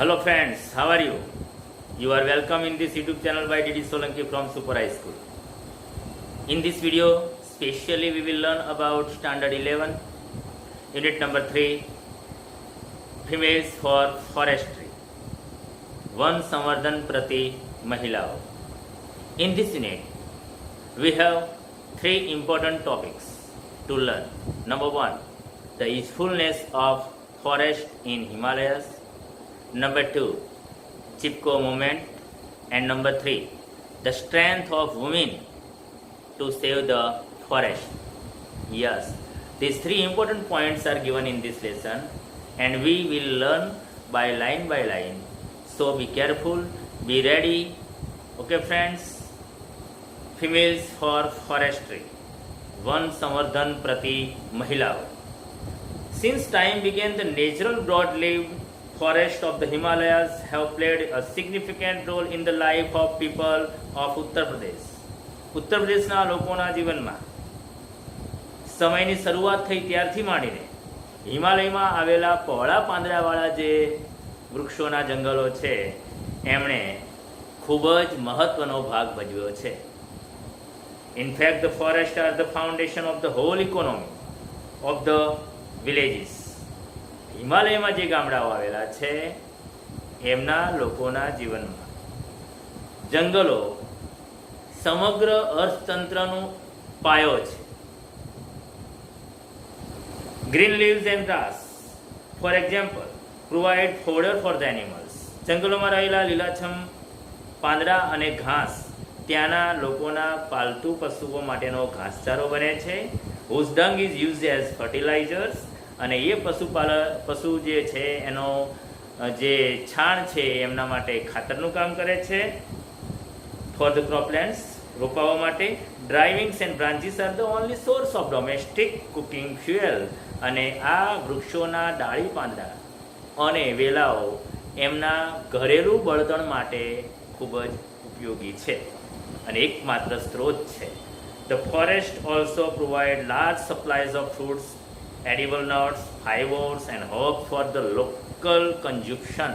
Hello friends, how are you? You are welcome in this YouTube channel by DD Solanki from Super High School. In this video, specially we will learn about Standard 11, Unit number 3, Females for Forestry, Van Samvardhan Prati Mahilao. In this unit, we have 3 important topics to learn. Number 1, the usefulness of forest in Himalayas. Number 2, Chipko movement. And number 3, the strength of women to save the forest. Yes, these 3 important points are given in this lesson and we will learn by line. So be careful, be ready. Okay friends, females for forestry, Van Samvardhan Prati Mahilao. Since time began, the natural broad-leaved forests of the Himalayas have played a significant role in the life of people of Uttar Pradesh. ઉત્તર પ્રદેશના લોકોના જીવનમાં સમયની શરૂઆત થઈ ત્યારથી માંડીને હિમાલયમાં આવેલા પહોળા પાંદડાવાળા જે વૃક્ષોના જંગલો છે એમણે ખૂબ જ મહત્વનો ભાગ ભજવ્યો છે. In fact the forest are the foundation of the whole economy of the villages. હિમાલયમાં જે ગામડાઓ આવેલા છે એમના લોકોના જીવનમાં જંગલો સમગ્ર અર્થતંત્રનો પાયો છે. Green leaves and grass for example provide fodder for the animals. જંગલોમાં રહેલા લીલાછમ પાંદડા અને ઘાસ ત્યાંના લોકોના પાલતુ પશુઓ માટેનો ઘાસચારો બને છે. Whose dung is use as fertilisers. અને એ પશુ જે છે એનો જે છાણ છે એમના માટે ખાતરનું કામ કરે છે. ફોર ધ ક્રોપલેન્ડ્સ રોપાવા માટે. Drivings and branches are the only source of domestic cooking fuel. અને આ વૃક્ષોના ડાળી પાંદડા અને વેલાઓ એમના ઘરેલું બળતણ માટે ખૂબ જ ઉપયોગી છે અને એકમાત્ર સ્ત્રોત છે. The forest also provide large સપ્લાયઝ of fruits, edible nuts, fibers and herbs for the local consumption.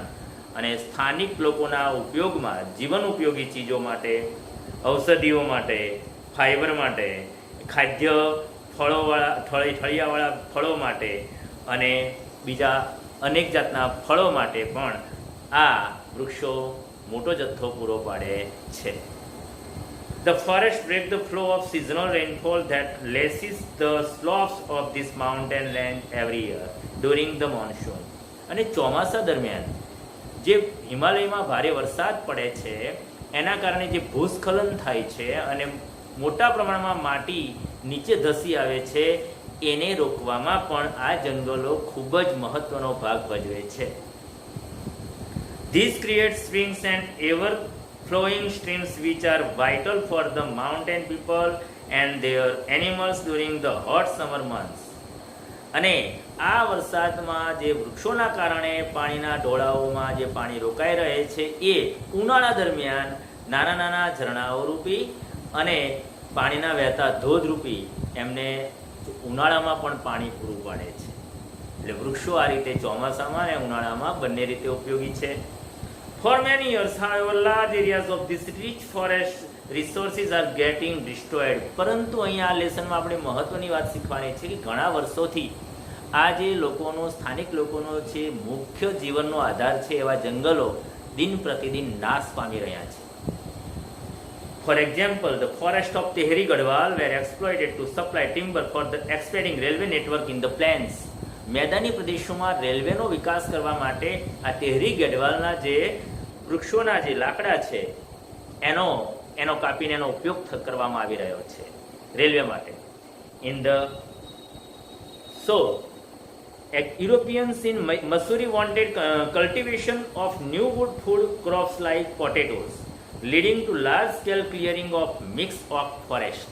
અને સ્થાનિક લોકોના ઉપયોગમાં જીવન ઉપયોગી ચીજો માટે, ઔષધિઓ માટે, ફાઈબર માટે, ખાદ્ય ઠળિયાવાળા ફળો માટે અને બીજા અનેક જાતના ફળો માટે પણ આ વૃક્ષો મોટો જથ્થો પૂરો પાડે છે. The forest break the flow of seasonal rainfall that laces the slopes of this mountain range every year during the monsoon. અને ચોમાસા દરમિયાન જે હિમાલયમાં ભારે વરસાદ પડે છે એના કારણે જે ભૂસ્ખલન થાય છે અને મોટા પ્રમાણમાં માટી નીચે ધસી આવે છે એને રોકવામાં પણ આ જંગલો ખૂબ જ મહત્વનો ભાગ ભજવે છે. This creates springs and ever flowing streams which are vital for the mountain people and their animals during the hot summer months. અને આ વરસાદમાં જે વૃક્ષોના કારણે પાણીના ઢોળાવોમાં જે પાણી રોકાઈ રહે છે એ ઉનાળા દરમિયાન નાના ઝરણાઓ રૂપી અને પાણીના વહેતા ધોધ રૂપી એમને ઉનાળામાં પણ પાણી પૂરું પાડે છે. એટલે વૃક્ષો આ રીતે ચોમાસામાં અને ઉનાળામાં બંને રીતે ઉપયોગી છે. For many years, however, large areas of this rich forest resources are getting destroyed. પરંતુ અહીંયા આ લેસનમાં આપણે મહત્વની વાત શીખવાની છે કે ઘણા વર્ષોથી આ જે લોકોનો સ્થાનિક લોકોનો છે મુખ્ય જીવનનો આધાર છે એવા જંગલો દિન પ્રતિદિન નાશ પામી રહ્યા છે. For example, the forest of Tehri Garhwal were exploited to supply timber for the expanding railway network in the plains. મેદાની પ્રદેશોમાં રેલવેનો વિકાસ કરવા માટે આ તેહરી ગઢવાલના જે વૃક્ષોના જે લાકડા છે એનો કાપીને એનો ઉપયોગ કરવામાં આવી રહ્યો છે રેલવે માટે. Europeans in Missouri wanted cultivation of new wood food crops like potatoes, leading to large scale clearing of mixed oak forest.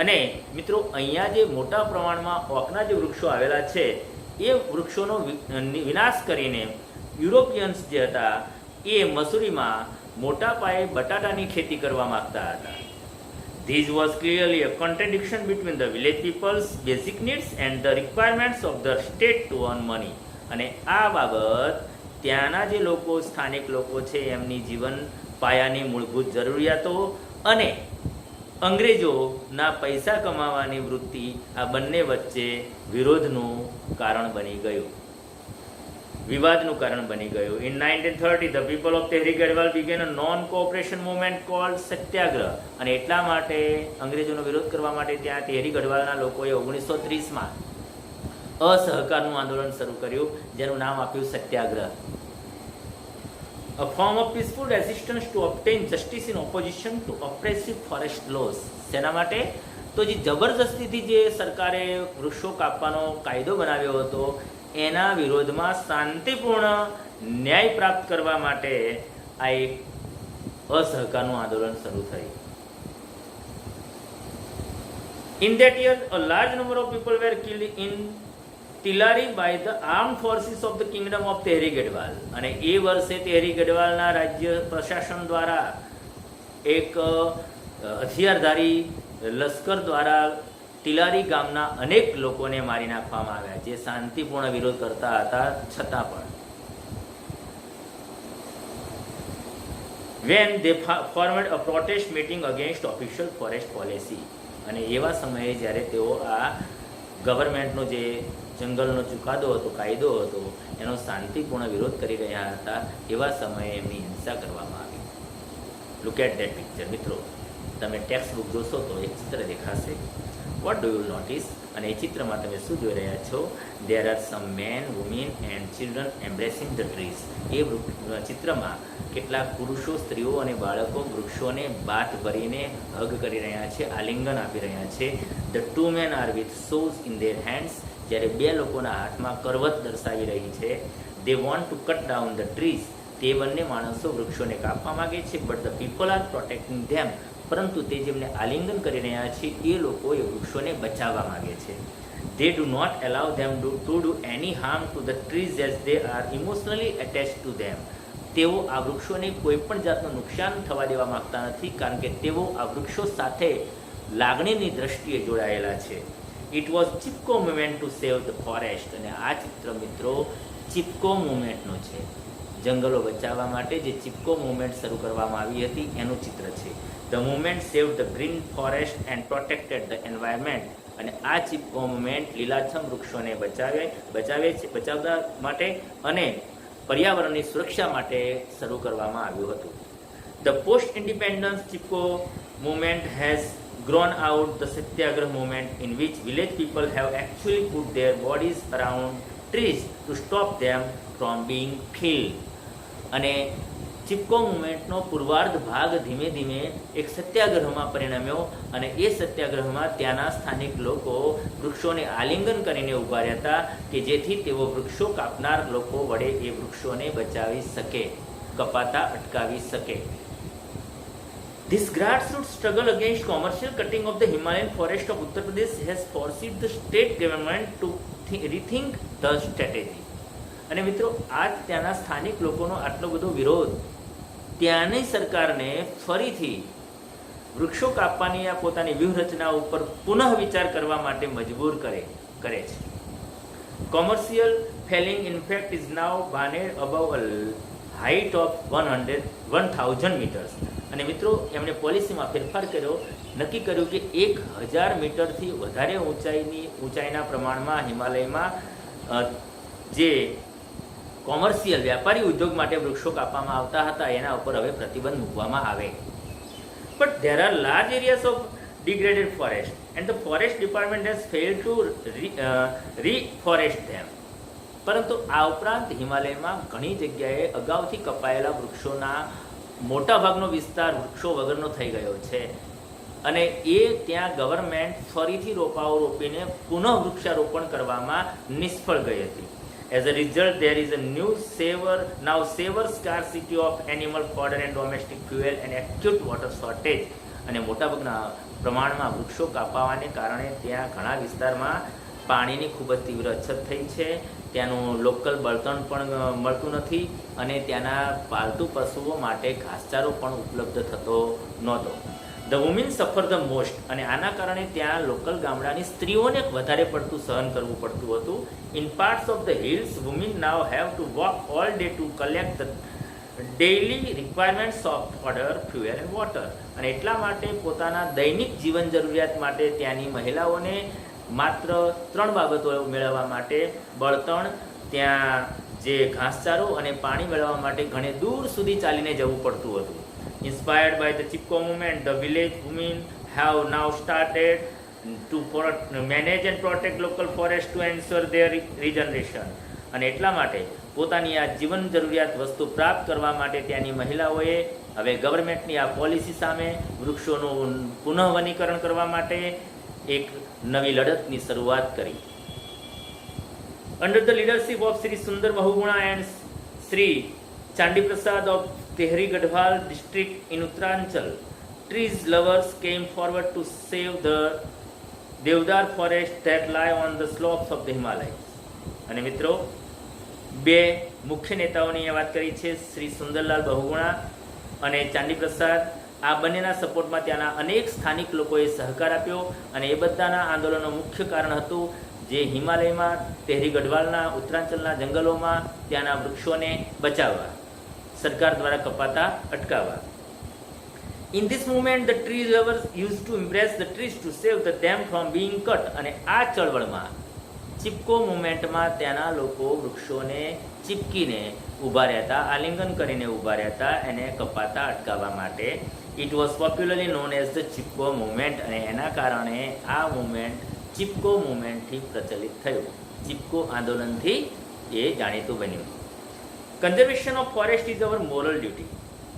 અને મિત્રો અહીંયા જે મોટા પ્રમાણમાં ઓકના જે વૃક્ષો આવેલા છે એ વૃક્ષોનો વિનાશ કરીને યુરોપિયન્સ જે હતા એ મસૂરીમાં મોટા પાયે બટાટાની ખેતી કરવા માગતા હતા. This was clearly a contradiction between the village people's basic needs and the requirements of the state to earn money. અને આ બાબત ત્યાંના જે લોકો સ્થાનિક લોકો છે એમની જીવન પાયાની મૂળભૂત જરૂરિયાતો અને અંગ્રેજોના પૈસા કમાવાની વૃત્તિ આ બંને વચ્ચે વિરોધનું કારણ બની ગયું, વિવાદનું કારણ બની ગયું. In 1930 the people of Tehri Garhwal began a non cooperation movement called Satyagraha. અને એટલા માટે અંગ્રેજોનો વિરોધ કરવા માટે ત્યાં તહેરી ગઢવાલના લોકોએ 1930માં અસહકારનું આંદોલન શરૂ કર્યું, જેનું નામ આપ્યું સત્યાગ્રહ. A form of peaceful resistance to obtain justice in opposition to oppressive forest laws. શેના માટે? તો જે જબરજસ્તીથી જે સરકારે વૃક્ષો કાપવાનો કાયદો બનાવ્યો હતો એના વિરોધમાં શાંતિપૂર્ણ ન્યાય પ્રાપ્ત કરવા માટે આ એક અસહકારનું આંદોલન શરૂ થયું. In that year, a large number of people were killed in Tilari by the armed forces of the kingdom of Tehri Garhwal. અને એ વર્ષે તહેરી ગઢવાલના રાજ્ય પ્રશાસન દ્વારા એક હથિયારધારી લશ્કર દ્વારા તિલારી ગામના અનેક લોકોને મારી નાખવામાં આવ્યા, જે શાંતિપૂર્ણ વિરોધ કરતા હતા છતાં પણ. when they formed a protest meeting against official forest policy. અને એવા સમયે જ્યારે તેઓ આ ગવર્મેન્ટનો જે જંગલનો ચુકાદો હતો, કાયદો હતો, એનો શાંતિપૂર્ણ વિરોધ કરી રહ્યા હતા, એવા સમયે એમની હિંસા કરવામાં આવી. Look at that picture. મિત્રો, તમે ટેક્સ્ટ બુક જોશો તો એક ચિત્ર દેખાશે. What do you notice? અને એ ચિત્રમાં તમે શું જોઈ રહ્યા છો? There are some men, women and children embracing the trees. એ ચિત્રમાં કેટલાક પુરુષો, સ્ત્રીઓ અને બાળકો વૃક્ષોને બાથ ભરીને હગ કરી રહ્યા છે, આલિંગન આપી રહ્યા છે. The two men are with saws in their hands. જ્યારે બે લોકોના હાથમાં કરવત દર્શાવી રહી છે. They want to cut down the trees. તે બંને માણસો વૃક્ષોને કાપવા માગે છે. But the people are protecting them. પરંતુ તે જેમને આલિંગન કરી રહ્યા છે એ લોકો એ વૃક્ષોને બચાવવા માગે છે. They do not allow them to do any harm to the trees as they are emotionally attached to them. તેઓ આ વૃક્ષોને કોઈ પણ જાતનું નુકસાન થવા દેવા માંગતા નથી, કારણ કે તેઓ આ વૃક્ષો સાથે લાગણીની દ્રષ્ટિએ જોડાયેલા છે. It was Chipko movement two save the forest. અને આ ચિત્ર મિત્રો ચિપકો મુવમેન્ટનું છે. જંગલો બચાવવા માટે જે ચિપકો મુવમેન્ટ શરૂ કરવામાં આવી હતી એનું ચિત્ર છે. The movement save the green forest and protected the environment. અને આ ચિપકો મુવમેન્ટ લીલાછમ વૃક્ષોને બચાવવા માટે અને પર્યાવરણની સુરક્ષા માટે શરૂ કરવામાં આવ્યું હતું. The post independence Chipko movement has grown out the Satyagrah movement, in which village people have actually put their bodies around trees to stop them from being killed. અને ચિપકો મુવમેન્ટનો પૂર્વાર્ધ ભાગ ધીમે ધીમે એક સત્યાગ્રહમાં પરિણમ્યો, અને એ સત્યાગ્રહમાં ત્યાંના સ્થાનિક લોકો વૃક્ષોને આલિંગન કરીને ઊભા રહેતા કે જેથી તેઓ વૃક્ષો કાપનાર લોકો વડે એ વૃક્ષોને બચાવી શકે, કપાતા અટકાવી શકે. This grassroots struggle against commercial cutting of the Himalayan forest of Uttar Pradesh has forced the state government to rethink the strategy. અને મિત્રો, આજ ત્યાંના સ્થાનિક લોકોનો આટલો બધો વિરોધ ત્યાંની સરકારને ફરીથી વૃક્ષો કાપવાની આ પોતાની વ્યૂહરચના ઉપર પુનઃ વિચાર કરવા માટે મજબૂર કરે છે. Commercial felling in fact is now banned above a height of 1000 metres. અને મિત્રો, એમણે પોલિસીમાં ફેરફાર કર્યો, નક્કી કર્યું કે 1000 મીટરથી વધારે ઊંચાઈના પ્રમાણમાં હિમાલયમાં જે કોમર્શિયલ વ્યાપારી ઉદ્યોગ માટે વૃક્ષો કાપવામાં આવતા હતા એના ઉપર હવે પ્રતિબંધ મૂકવામાં આવે. But there are large areas of degraded forest and the forest department has failed to reforest them. પરંતુ આ ઉપરાંત હિમાલયમાં ઘણી જગ્યાએ અગાઉથી કપાયેલા વૃક્ષોના મોટાભાગનો વિસ્તાર વૃક્ષો વગરનો થઈ ગયો છે, અને એ ત્યાં ગવર્મેન્ટ ફરીથી રોપાઓ રોપીને પુનઃ વૃક્ષારોપણ કરવામાં નિષ્ફળ ગઈ હતી. As a result, there is a now severe scarcity of animal fodder and domestic fuel and acute water shortage. અને મોટાભાગના પ્રમાણમાં વૃક્ષો કાપવાને કારણે ત્યાં ઘણા વિસ્તારમાં પાણીની ખૂબ જ તીવ્ર અછત થઈ છે. ત્યાંનું લોકલ બળતણ પણ મળતું નથી, અને ત્યાંના પાલતુ પશુઓ માટે ઘાસચારો પણ ઉપલબ્ધ થતો નહોતો. ધ વુમેન સફર ધ મોસ્ટ, અને આના કારણે ત્યાં લોકલ ગામડાની સ્ત્રીઓને વધારે પડતું સહન કરવું પડતું હતું. In parts of the hills women now have to walk all day to collect the daily requirements of fodder, fuel and water. અને એટલા માટે પોતાના દૈનિક જીવન જરૂરિયાત માટે ત્યાંની મહિલાઓને માત્ર 3 બાબતો મેળવવા માટે બળતણ, ત્યાં જે ઘાસચારો અને પાણી મેળવવા માટે ઘણે દૂર સુધી ચાલીને જવું પડતું હતું. Inspired by the Chipko movement, the village women have now started to manage and protect local forests to ensure their regeneration. અને એટલા માટે પોતાની આ જીવન જરૂરિયાત વસ્તુ પ્રાપ્ત કરવા માટે ત્યાંની મહિલાઓએ હવે ગવર્મેન્ટની આ પોલિસી સામે વૃક્ષોનું પુનઃવનીકરણ કરવા માટે એક નવી લડતની શરૂઆત કરી. Under the leadership of Sri Sundar Bahuguna and Sri Chandi Prasad of Tehri Gadhwal district in Uttaranchal, trees lovers came forward to save the Devdar forest that lie on the slopes of the Himalayas. અને મિત્રો, 2 મુખ્ય નેતાઓની વાત કરી છે, શ્રી સુંદરલાલ બહુગુણા અને ચાંદી પ્રસાદ. આ બંનેના સપોર્ટમાં ત્યાંના અનેક સ્થાનિક લોકોએ સહકાર આપ્યો, અને એ બધાના આંદોલનનું મુખ્ય કારણ હતું જે હિમાલયમાં તેહરી ગઢવાલના ઉત્તરાંચલના જંગલોમાં ત્યાંના વૃક્ષોને બચાવવા, સરકાર દ્વારા કપાતા અટકાવવા. In this movement the tree lovers use to embrace the trees to save the them from being cut. અને આ ચળવળમાં, ચિપકો મુવમેન્ટમાં ત્યાંના લોકો વૃક્ષોને ચીપકીને ઊભા રહેતા, આલિંગન કરીને ઊભા રહેતા, એને કપાતા અટકાવવા માટે. It was popularly known as the Chipko movement. અને એના કારણે આ મુવમેન્ટ ચિપકો મુવમેન્ટથી પ્રચલિત થયું, ચિપકો આંદોલનથી એ જાણીતું બન્યું. Conservation of forest is our moral duty.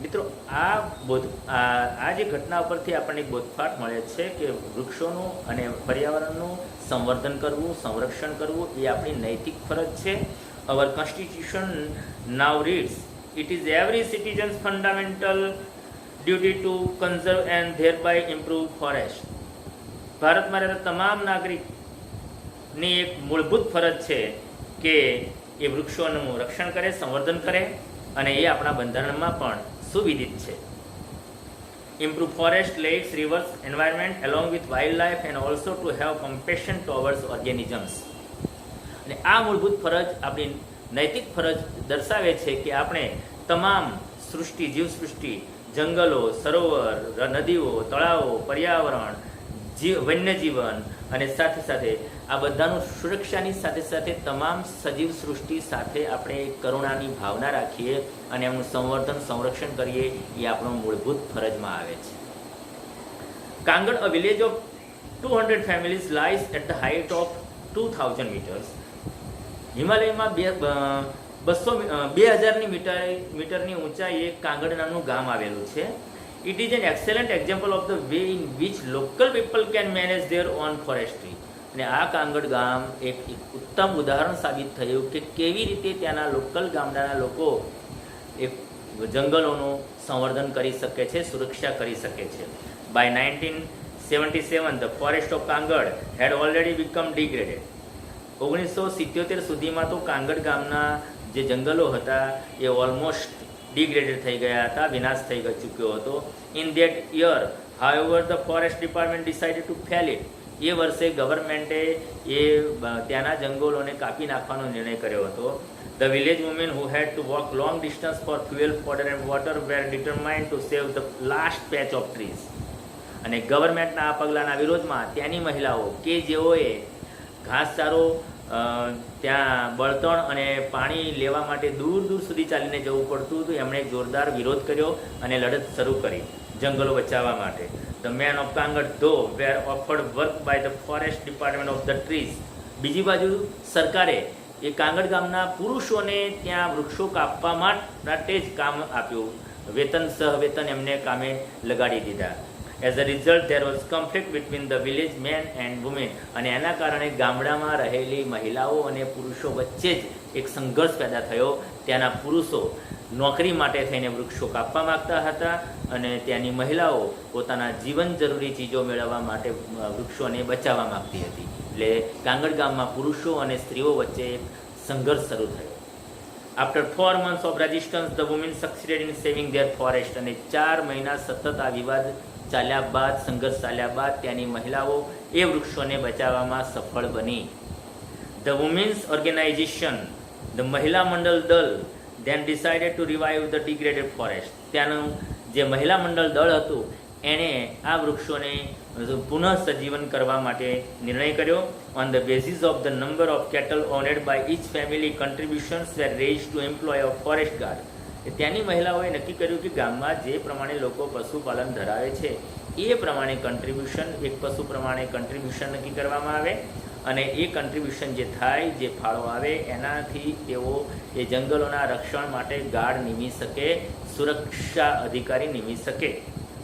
મિત્રો, આ જે ઘટના ઉપરથી આપણને બોધપાઠ મળે છે કે વૃક્ષોનું અને પર્યાવરણનું સંવર્ધન કરવું, સંરક્ષણ કરવું એ આપણી નૈતિક ફરજ છે. Our constitution now reads, it is every citizen's fundamental duty to conserve and thereby improve forest. ભારતમાં રહેતા તમામ નાગરિકની એક મૂળભૂત ફરજ છે કે એ વૃક્ષોનું રક્ષણ કરે, સંવર્ધન કરે, અને એ આપણા બંધારણમાં પણ સુવિધિત છે. Improve forest, lakes, rivers, environment along with wild life and also to have compassion towards organisms. અને આ મૂળભૂત ફરજ, આપણી નૈતિક ફરજ દર્શાવે છે કે આપણે તમામ સૃષ્ટિ, જીવસૃષ્ટિ, જંગલો, સરોવર, નદીઓ, તળાવો, પર્યાવરણ, વન્યજીવન અને સાથે સાથે આ બધાનું સુરક્ષાની સાથે સાથે તમામ સજીવ સૃષ્ટિ સાથે આપણે કરુણાની ભાવના રાખીએ અને એમનું સંવર્ધન, સંરક્ષણ કરીએ, એ આપણો મૂળભૂત ફરજમાં આવે છે. Kangad, a village of 200 families lies at the height of 2000 metres. હિમાલયમાં 2000 મીટરની ઊંચાઈએ કાંગડ નામનું ગામ આવેલું છે. It is an excellent example of the way in which local people can manage their own forestry. અને આ કાંગડ ગામ એક ઉત્તમ ઉદાહરણ સાબિત થયું કે કેવી રીતે ત્યાંના લોકલ ગામડાના લોકો એક જંગલોનું સંવર્ધન કરી શકે છે, સુરક્ષા કરી શકે છે. By 1977 the forest of Kangra had already become degraded. 1977 સુધીમાં તો કાંગડ ગામના જે જંગલો હતા એ ઓલમોસ્ટ ડિગ્રેડેડ થઈ ગયા હતા, વિનાશ થઈ ચૂક્યો હતો. In that year however the forest department decided to fell it. એ વર્ષે ગવર્મેન્ટે ત્યાંના જંગલોને કાપી નાખવાનો નિર્ણય કર્યો હતો. The village women who had to walk long distance for fuel, fodder and water were determined to save the last patch of trees. અને ગવર્મેન્ટના આ પગલાંના વિરોધમાં ત્યાંની મહિલાઓ કે જેઓએ ઘાસચારો, ત્યાં બળતણ અને પાણી લેવા માટે દૂર દૂર સુધી ચાલીને જવું પડતું હતું, એમણે જોરદાર વિરોધ કર્યો અને લડત શરૂ કરી જંગલો બચાવવા માટે. The main of Kangad though were offered work by the forest department of the trees. બીજી બાજુ સરકારે એ કાંગડ ગામના પુરુષોને ત્યાં વૃક્ષો કાપવા માટે જ કામ આપ્યું, વેતન સહવેતન એમને કામે લગાડી દીધા. As a result there was conflict between the village men and women. અને એના કારણે ગામડામાં રહેલી મહિલાઓ અને પુરુષો વચ્ચે જ એક સંઘર્ષ પેદા થયો. ત્યાંના પુરુષો નોકરી માટે થઈને વૃક્ષો કાપવા માગતા હતા અને ત્યાંની મહિલાઓ પોતાના જીવન જરૂરી ચીજો મેળવવા માટે વૃક્ષોને બચાવવા માગતી હતી. એટલે કાંગડ ગામમાં પુરુષો અને સ્ત્રીઓ વચ્ચે એક સંઘર્ષ શરૂ થયો. After 4 months of resistance, the women succeeded in saving their forest. અને 4 મહિના સતત આ વિવાદ ચાલ્યા બાદ, સંઘર્ષ ચાલ્યા બાદ ત્યાંની મહિલાઓ એ વૃક્ષોને બચાવવામાં સફળ બની. The women's organisation, the Mahila Mandal દળ then decided to revive the degraded forest. ત્યાંનું જે મહિલા મંડળ દળ હતું એણે આ વૃક્ષોને પુનઃ સજીવન કરવા માટે નિર્ણય કર્યો. On the basis of the number of cattle owned by each family, contributions were raised to employ of forest guard. ત્યાંની મહિલાઓએ નક્કી કર્યું કે ગામમાં જે પ્રમાણે લોકો પશુપાલન ધરાવે છે એ પ્રમાણે કન્ટ્રીબ્યુશન, એક પશુ પ્રમાણે કન્ટ્રીબ્યુશન નક્કી કરવામાં આવે અને એ કન્ટ્રીબ્યુશન જે થાય, જે ફાળો આવે એનાથી તેઓ એ જંગલોના રક્ષણ માટે ગાર્ડ નિમી શકે, સુરક્ષા અધિકારી નિમી શકે.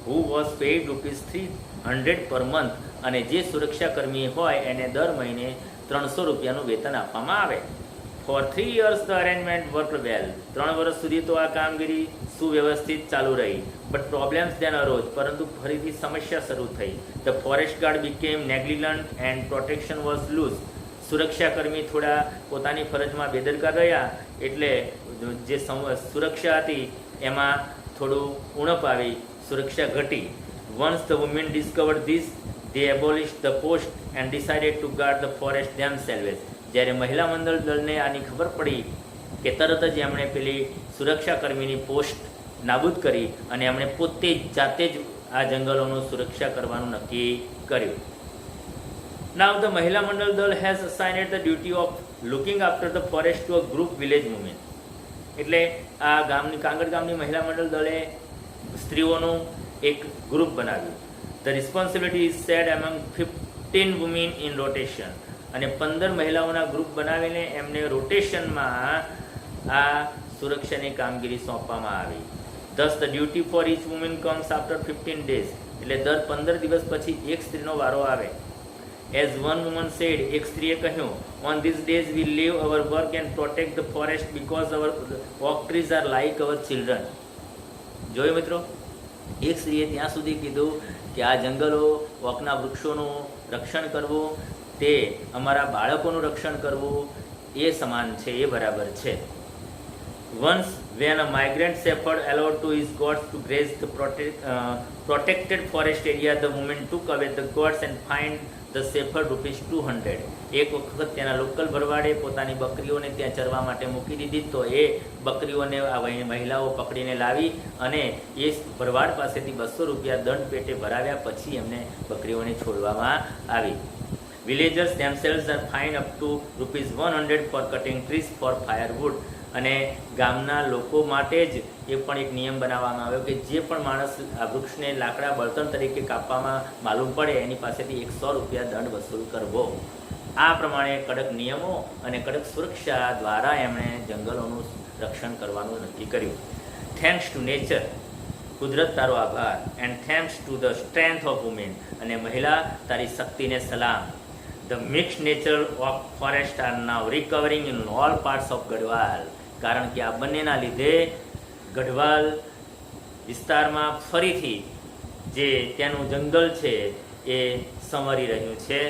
Who was paid ₹300 per month, અને જે સુરક્ષાકર્મી હોય એને દર મહિને 300 રૂપિયાનું વેતન આપવામાં આવે. For 3 years the arrangement worked well. 3 વર્ષ સુધી તો આ કામગીરી સુવ્યવસ્થિત ચાલુ રહી. બટ પ્રોબ્લેમ્સ ધેન અરોઝ, પરંતુ ફરીથી સમસ્યા શરૂ થઈ. The forest guard became negligent and protection was loose. સુરક્ષાકર્મી થોડા પોતાની ફરજમાં બેદરકાર રહ્યા એટલે જે સુરક્ષા હતી એમાં થોડું ઉણપ આવી, સુરક્ષા ઘટી. Once the women discovered this, they abolish the post and decided to guard the forest themselves. જ્યારે મહિલા મંડળ દળને આની ખબર પડી કે તરત જ એમણે પેલી સુરક્ષાકર્મીની પોસ્ટ નાબૂદ કરી અને એમણે પોતે જ જાતે જ આ જંગલોનું સુરક્ષા કરવાનું નક્કી કર્યું. નાવ the Mahila Mandal Dal has assigned the duty of looking after the forest to a group village women. એટલે આ કાંગડ ગામની મહિલા મંડળ દળે સ્ત્રીઓનું એક ગ્રુપ બનાવ્યું. The responsibility is shared among 15 women in rotation. અને 15 મહિલાઓના ગ્રુપ બનાવીને એમને રોટેશનમાં આ સુરક્ષાની કામગીરી સોંપવામાં આવી. Thus the duty for each women comes after 15 days. એટલે દર 15 દિવસ પછી એક સ્ત્રીનો વારો આવે. એઝ વન વુમન સેડ, એક સ્ત્રીએ કહ્યું, on these days we leave our work and protect the forest because our oak trees are like our children. જોયું મિત્રો, એક સ્ત્રીએ ત્યાં સુધી કીધું કે આ જંગલો, ઓકના વૃક્ષોનું રક્ષણ કરવું તે અમારા બાળકોનું રક્ષણ કરવું એ સમાન છે, એ બરાબર છે. Once when a migrant shepherd allowed to his goats to graze the protected forest area, the woman took away the goats and fined the shepherd ₹200. એક વખત તેના લોકલ ભરવાડે પોતાની બકરીઓને ત્યાં ચરવા માટે મૂકી દીધી, તો એ બકરીઓને આ મહિલાઓ પકડીને લાવી અને એ ભરવાડ પાસેથી ₹200 દંડ પેટે ભરાવ્યા પછી એમને બકરીઓને છોડવામાં આવી. Villagers themselves are fined up to ₹100 for cutting trees for firewood. અને ગામના લોકો માટે જ એ પણ એક નિયમ બનાવવામાં આવ્યો કે જે પણ માણસ આ વૃક્ષને લાકડા બળતણ તરીકે કાપવામાં માલુમ પડે એની પાસેથી ₹100 દંડ વસૂલ કરવો. આ પ્રમાણે કડક નિયમો અને કડક સુરક્ષા દ્વારા એમણે જંગલોનું રક્ષણ કરવાનું નક્કી કર્યું. થેન્ક્સ ટુ નેચર, કુદરત તારો આભાર. And thanks to the strength of women, અને મહિલા તારી શક્તિને સલામ. The mixed nature of forest are now recovering in all parts of Garhwal. કારણ કે આ બંનેના લીધે ગઢવાલ વિસ્તારમાં ફરીથી જે ત્યાંનું જંગલ છે એ સંવરી રહ્યું છે,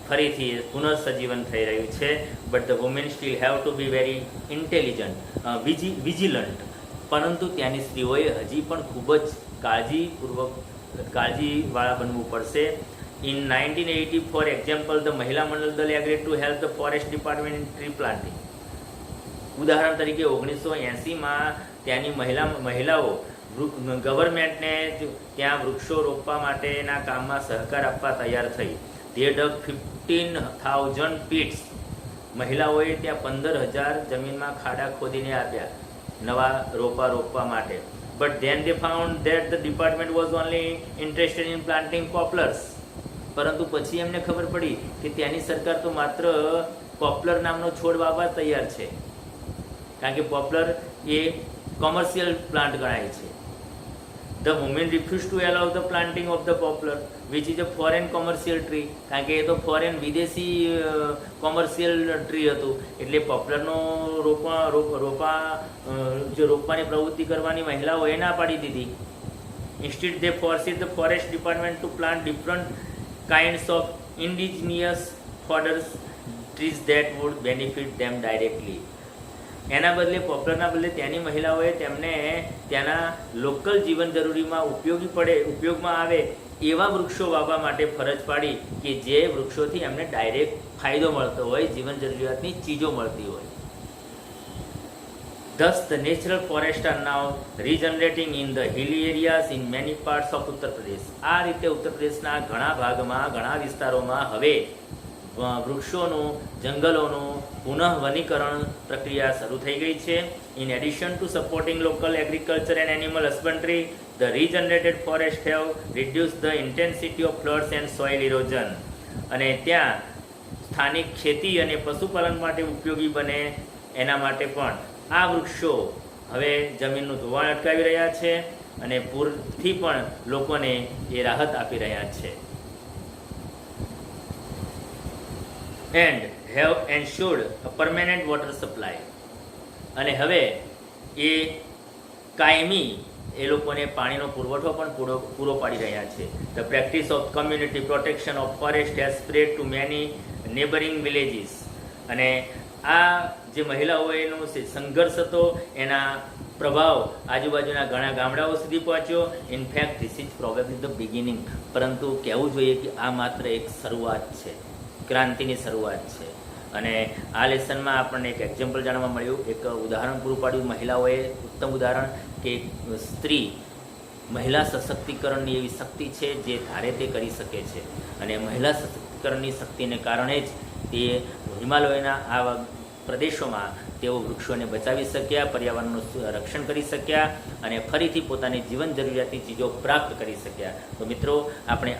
ફરીથી પુનઃસજીવન થઈ રહ્યું છે. But the women still have to be very intelligent, vigilant. પરંતુ ત્યાંની સ્ત્રીઓએ હજી પણ ખૂબ જ કાળજીવાળા બનવું પડશે. In 1980, for example, the મહિલા મંડળ દળ agreed to help the forest department in tree planting. ઉદાહરણ તરીકે 1980માં ત્યાંની મહિલાઓ ગવર્મેન્ટને ત્યાં વૃક્ષો રોપવા માટેના કામમાં સહકાર આપવા તૈયાર થઈ. They dug 15,000 pits. મહિલાઓએ ત્યાં 15,000 જમીનમાં ખાડા ખોદીને આપ્યા નવા રોપવા માટે. But then they found that the department was only interested in planting poplars. પરંતુ પછી એમને ખબર પડી કે ત્યાંની સરકાર તો માત્ર પોપ્લર નામનો છોડ વાવવા તૈયાર છે, કારણ કે પોપ્લર એ કોમર્શિયલ પ્લાન્ટ ગણાય છે. The women refuse to allow the planting of the poplar which is a foreign commercial tree. કારણ કે એ તો ફોરેન વિદેશી કોમર્શિયલ ટ્રી હતું, એટલે પોપ્લરનો રોપવાની પ્રવૃત્તિ કરવાની મહિલાઓએ ના પાડી દીધી. Instead they forced the forest department to plant different kinds of indigenous fodder trees that would benefit them directly. એના બદલે પોપ્યુલરના બદલે ત્યાંની મહિલાઓએ તેમને ત્યાંના લોકલ જીવન જરૂરીમાં ઉપયોગમાં આવે એવા વૃક્ષો વાવવા માટે ફરજ પાડી કે જે વૃક્ષોથી એમને ડાયરેક્ટ ફાયદો મળતો હોય, જીવન જરૂરિયાતની ચીજો મળતી હોય. Thus, the natural forests are now regenerating in the hilly areas in many parts of Uttar Pradesh. આ રીતે ઉત્તર પ્રદેશના ઘણા ભાગમાં, ઘણા વિસ્તારોમાં હવે વૃક્ષોનું, જંગલોનું પુનઃ વનીકરણ પ્રક્રિયા શરૂ થઈ ગઈ છે. In addition to supporting local agriculture and animal husbandry, the regenerated forests have reduced the intensity of floods and soil erosion. અને ત્યાં સ્થાનિક ખેતી અને પશુપાલન માટે ઉપયોગી બને એના માટે પણ આ વૃક્ષો હવે જમીનનું ધોવાણ અટકાવી રહ્યા છે અને પૂરથી પણ લોકોને એ રાહત આપી રહ્યા છે. And have એન્શ્યોર્ડ a permanent water supply. અને હવે એ કાયમી એ લોકોને પાણીનો પુરવઠો પણ પૂરો પાડી રહ્યા છે. The practice of community protection of forest has spread to many neighbouring villages. અને આ જે મહિલાઓનો સંઘર્ષ હતો એના પ્રભાવ આજુબાજુના ઘણા ગામડાઓ સુધી પહોંચ્યો. In fact this is probably the beginning. પરંતુ કહેવું જોઈએ કે આ માત્ર એક શરૂઆત છે, ક્રાંતિની શરૂઆત છે. અને આ લેસનમાં આપણને એક એક્ઝામ્પલ જાણવા મળ્યું, એક ઉદાહરણ પૂરું પાડ્યું મહિલાઓએ, ઉત્તમ ઉદાહરણ કે સ્ત્રી મહિલા સશક્તિકરણની એવી શક્તિ છે જે ધારે તે કરી શકે છે. અને મહિલા સશક્તિકરણની શક્તિને કારણે જ તે હિમાલયના આ પ્રદેશોમાં તેઓ વૃક્ષોને બચાવી શક્યા, પર્યાવરણનું રક્ષણ કરી શક્યા અને ફરીથી પોતાની જીવન જરૂરિયાતની ચીજો પ્રાપ્ત કરી શક્યા. તો મિત્રો, આપણે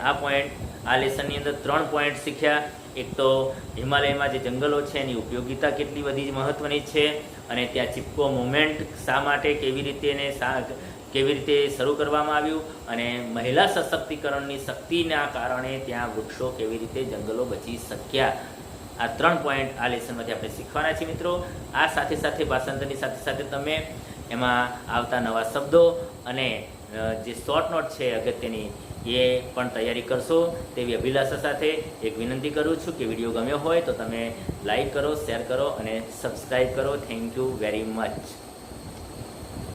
આ લેસનની અંદર 3 પોઈન્ટ શીખ્યા. એક તો હિમાલયમાં જે જંગલો છે એની ઉપયોગિતા કેટલી બધી મહત્ત્વની છે અને ત્યાં ચિપકો મુવમેન્ટ શા માટે, કેવી રીતે શરૂ કરવામાં આવ્યું અને મહિલા સશક્તિકરણની શક્તિના કારણે ત્યાં વૃક્ષો કેવી રીતે જંગલો બચી શક્યા. આ 3 પોઈન્ટ આ લેસનમાંથી આપણે શીખવાના છીએ મિત્રો. આ સાથે સાથે ભાષાંતરની સાથે સાથે તમે એમાં આવતા નવા શબ્દો અને જે શોર્ટ નોટ છે અગત્યની એ પણ તૈયારી કરશો તેવી અભિલાષા સાથે એક વિનંતી કરું છું કે વિડીયો ગમ્યો હોય તો તમે લાઈક કરો, શેર કરો અને સબસ્ક્રાઈબ કરો. Thank you very much.